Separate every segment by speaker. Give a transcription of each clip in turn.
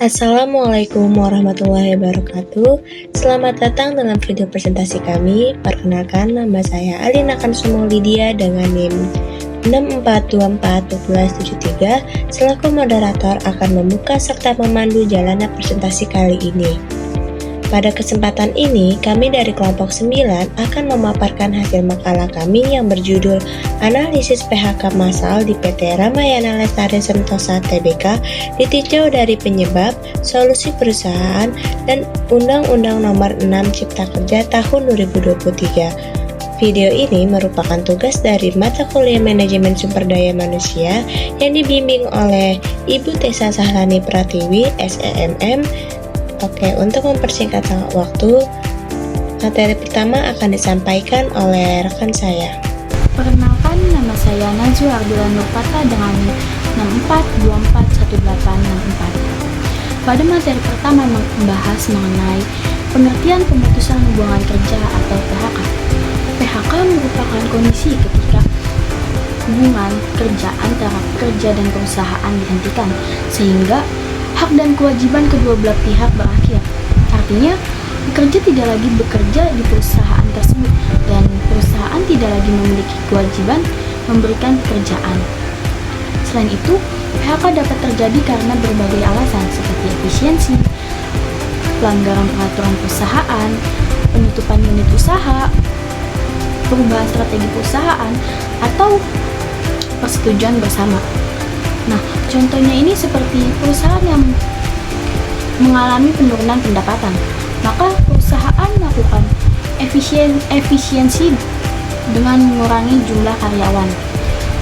Speaker 1: Assalamualaikum warahmatullahi wabarakatuh. Selamat datang dalam video presentasi kami. Perkenalkan, nama saya Alina Kansumo Lydia dengan NIM 64241273 selaku moderator akan membuka serta memandu jalannya presentasi kali ini. Pada kesempatan ini, kami dari kelompok 9 akan memaparkan hasil makalah kami yang berjudul Analisis PHK Massal di PT Ramayana Lestari Sentosa Tbk ditinjau dari penyebab, solusi perusahaan, dan Undang-Undang Nomor 6 Cipta Kerja tahun 2023. Video ini merupakan tugas dari mata kuliah Manajemen Sumber Daya Manusia yang dibimbing oleh Ibu Tessa Sahlani Pratiwi, SEMM. Oke, untuk mempersingkat waktu, materi pertama akan disampaikan oleh rekan saya.
Speaker 2: Perkenalkan, nama saya Najwa Ardila Nurpata dengan 64241864. Pada materi pertama membahas mengenai pengertian pemutusan hubungan kerja atau PHK. PHK merupakan kondisi ketika hubungan kerja antara pekerja dan perusahaan dihentikan, sehingga hak dan kewajiban kedua belah pihak berakhir. Artinya, pekerja tidak lagi bekerja di perusahaan tersebut dan perusahaan tidak lagi memiliki kewajiban memberikan pekerjaan. Selain itu, PHK dapat terjadi karena berbagai alasan seperti efisiensi, pelanggaran peraturan perusahaan, penutupan unit usaha, perubahan strategi perusahaan, atau persetujuan bersama. Nah, contohnya ini seperti perusahaan yang mengalami penurunan pendapatan, maka perusahaan melakukan efisiensi dengan mengurangi jumlah karyawan.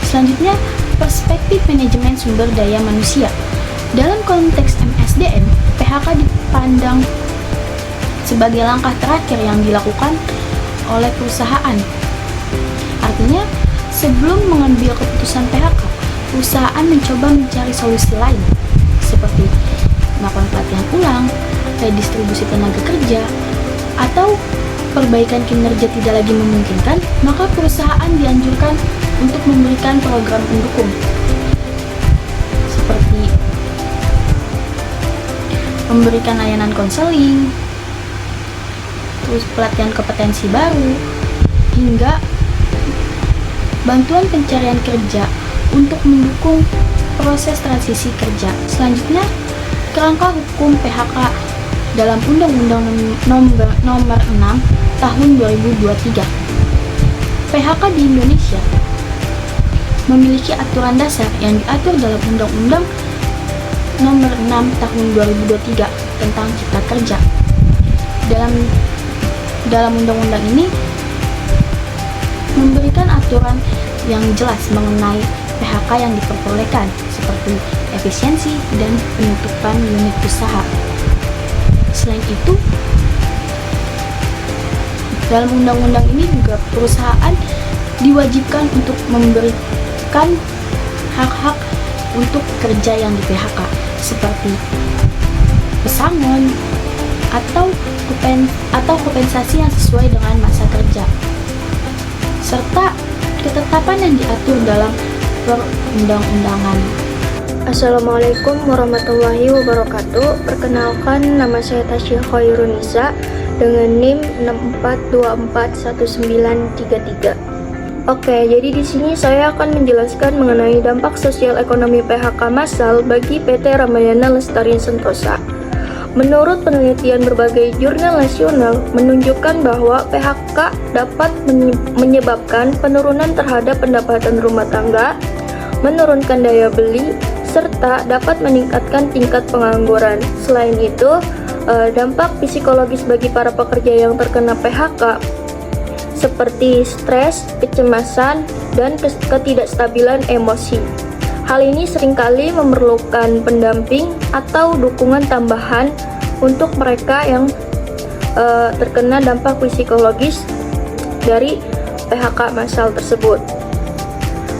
Speaker 2: Selanjutnya, perspektif manajemen sumber daya manusia. Dalam konteks MSDM, PHK dipandang sebagai langkah terakhir yang dilakukan oleh perusahaan. Artinya, sebelum mengambil keputusan PHK, perusahaan mencoba mencari solusi lain, seperti melakukan pelatihan ulang, redistribusi tenaga kerja, atau perbaikan kinerja tidak lagi memungkinkan, maka perusahaan dianjurkan untuk memberikan program pendukung, seperti memberikan layanan konseling, terus pelatihan kompetensi baru, hingga bantuan pencarian kerja untuk mendukung proses transisi kerja. Selanjutnya, kerangka hukum PHK dalam Undang-Undang Nomor 6 Tahun 2023. PHK di Indonesia memiliki aturan dasar yang diatur dalam Undang-Undang Nomor 6 Tahun 2023 tentang Cipta Kerja. Dalam undang-undang ini memberikan aturan yang jelas mengenai PHK yang diperbolehkan, seperti efisiensi dan penutupan unit usaha. Selain itu, dalam undang-undang ini juga perusahaan diwajibkan untuk memberikan hak-hak untuk pekerja yang di PHK, seperti pesangon atau kompensasi yang sesuai dengan masa kerja, serta ketetapan yang diatur dalam perundang-undangan.
Speaker 3: Assalamualaikum warahmatullahi wabarakatuh. Perkenalkan, nama saya Tasya Khairunisa dengan NIM 64241933. Oke, jadi di sini saya akan menjelaskan mengenai dampak sosial ekonomi PHK massal bagi PT Ramayana Lestari Sentosa. Menurut penelitian berbagai jurnal nasional menunjukkan bahwa PHK dapat menyebabkan penurunan terhadap pendapatan rumah tangga, menurunkan daya beli, serta dapat meningkatkan tingkat pengangguran. Selain itu, dampak psikologis bagi para pekerja yang terkena PHK seperti stres, kecemasan, dan ketidakstabilan emosi. Hal ini seringkali memerlukan pendamping atau dukungan tambahan untuk mereka yang terkena dampak psikologis dari PHK massal tersebut.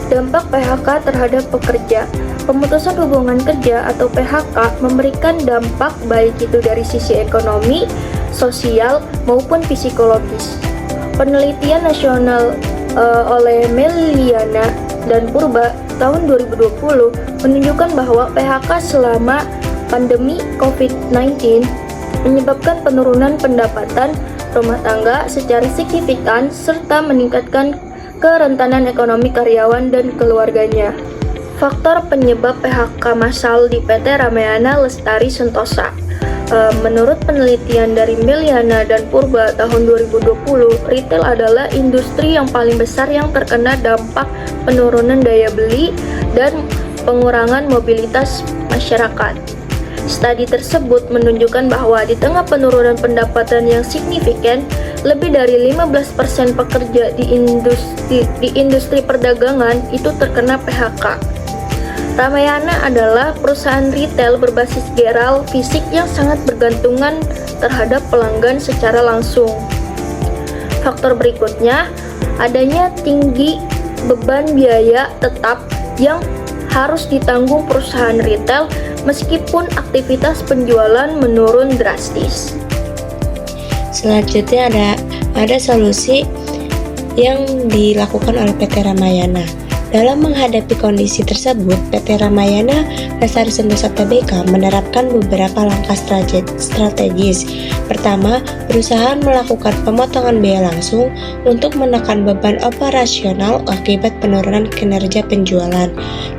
Speaker 3: Dampak PHK terhadap pekerja. Pemutusan hubungan kerja atau PHK memberikan dampak baik itu dari sisi ekonomi, sosial, maupun psikologis. Penelitian nasional oleh Meliana dan Purba tahun 2020 menunjukkan bahwa PHK selama pandemi COVID-19 menyebabkan penurunan pendapatan rumah tangga secara signifikan serta meningkatkan kerentanan ekonomi karyawan dan keluarganya. Faktor penyebab PHK massal di PT Ramayana Lestari Sentosa. Menurut penelitian dari Meliana dan Purba tahun 2020, retail adalah industri yang paling besar yang terkena dampak penurunan daya beli dan pengurangan mobilitas masyarakat. Studi tersebut menunjukkan bahwa di tengah penurunan pendapatan yang signifikan, lebih dari 15% pekerja di industri perdagangan itu terkena PHK. Ramayana adalah perusahaan retail berbasis geral fisik yang sangat bergantungan terhadap pelanggan secara langsung. Faktor berikutnya, adanya tinggi beban biaya tetap yang harus ditanggung perusahaan retail meskipun aktivitas penjualan menurun drastis.
Speaker 1: Selanjutnya ada solusi yang dilakukan oleh PT Ramayana. Dalam menghadapi kondisi tersebut, PT Ramayana Lestari Sentosa Tbk menerapkan beberapa langkah strategis. Pertama, perusahaan melakukan pemotongan biaya langsung untuk menekan beban operasional akibat penurunan kinerja penjualan.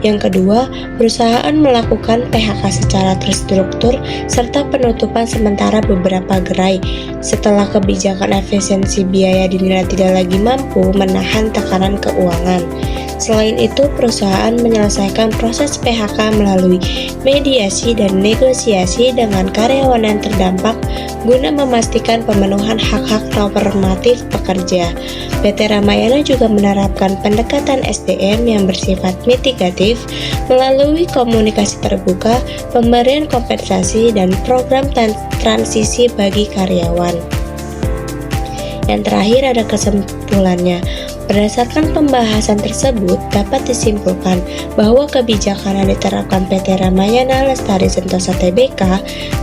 Speaker 1: Yang kedua, perusahaan melakukan PHK secara terstruktur serta penutupan sementara beberapa gerai setelah kebijakan efisiensi biaya dinilai tidak lagi mampu menahan tekanan keuangan. Selain itu, perusahaan menyelesaikan proses PHK melalui mediasi dan negosiasi dengan karyawan yang terdampak guna memastikan pemenuhan hak-hak normatif pekerja. PT Ramayana juga menerapkan pendekatan SDM yang bersifat mitigatif melalui komunikasi terbuka, pemberian kompensasi, dan program transisi bagi karyawan. Yang terakhir ada kesimpulannya. Berdasarkan pembahasan tersebut, dapat disimpulkan bahwa kebijakan yang diterapkan PT Ramayana Lestari Sentosa Tbk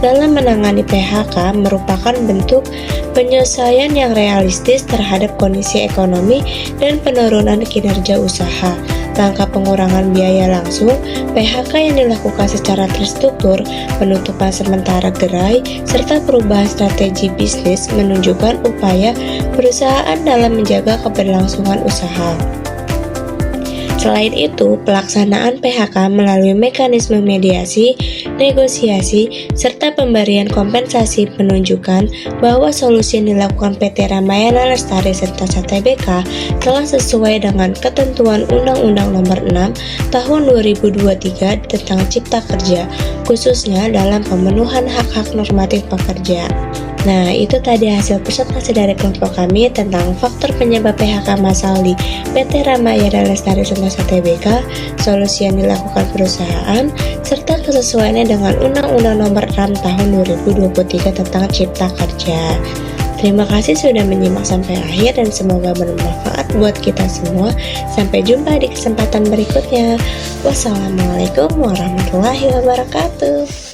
Speaker 1: dalam menangani PHK merupakan bentuk penyelesaian yang realistis terhadap kondisi ekonomi dan penurunan kinerja usaha. Langkah pengurangan biaya langsung, PHK yang dilakukan secara terstruktur, penutupan sementara gerai, serta perubahan strategi bisnis menunjukkan upaya perusahaan dalam menjaga keberlangsungan usaha. Selain itu, pelaksanaan PHK melalui mekanisme mediasi, negosiasi, serta pemberian kompensasi menunjukkan bahwa solusi yang dilakukan PT Ramayana Lestari Sentosa Tbk telah sesuai dengan ketentuan Undang-Undang Nomor 6 Tahun 2023 tentang Cipta Kerja, khususnya dalam pemenuhan hak-hak normatif pekerja. Nah, itu tadi hasil presentasi dari kelompok kami tentang faktor penyebab PHK massal di PT Ramayana Lestari Sentosa Tbk, solusi yang dilakukan perusahaan, serta kesesuaiannya dengan Undang-Undang Nomor 6 Tahun 2023 tentang Cipta Kerja. Terima kasih sudah menyimak sampai akhir dan semoga bermanfaat buat kita semua. Sampai jumpa di kesempatan berikutnya. Wassalamualaikum warahmatullahi wabarakatuh.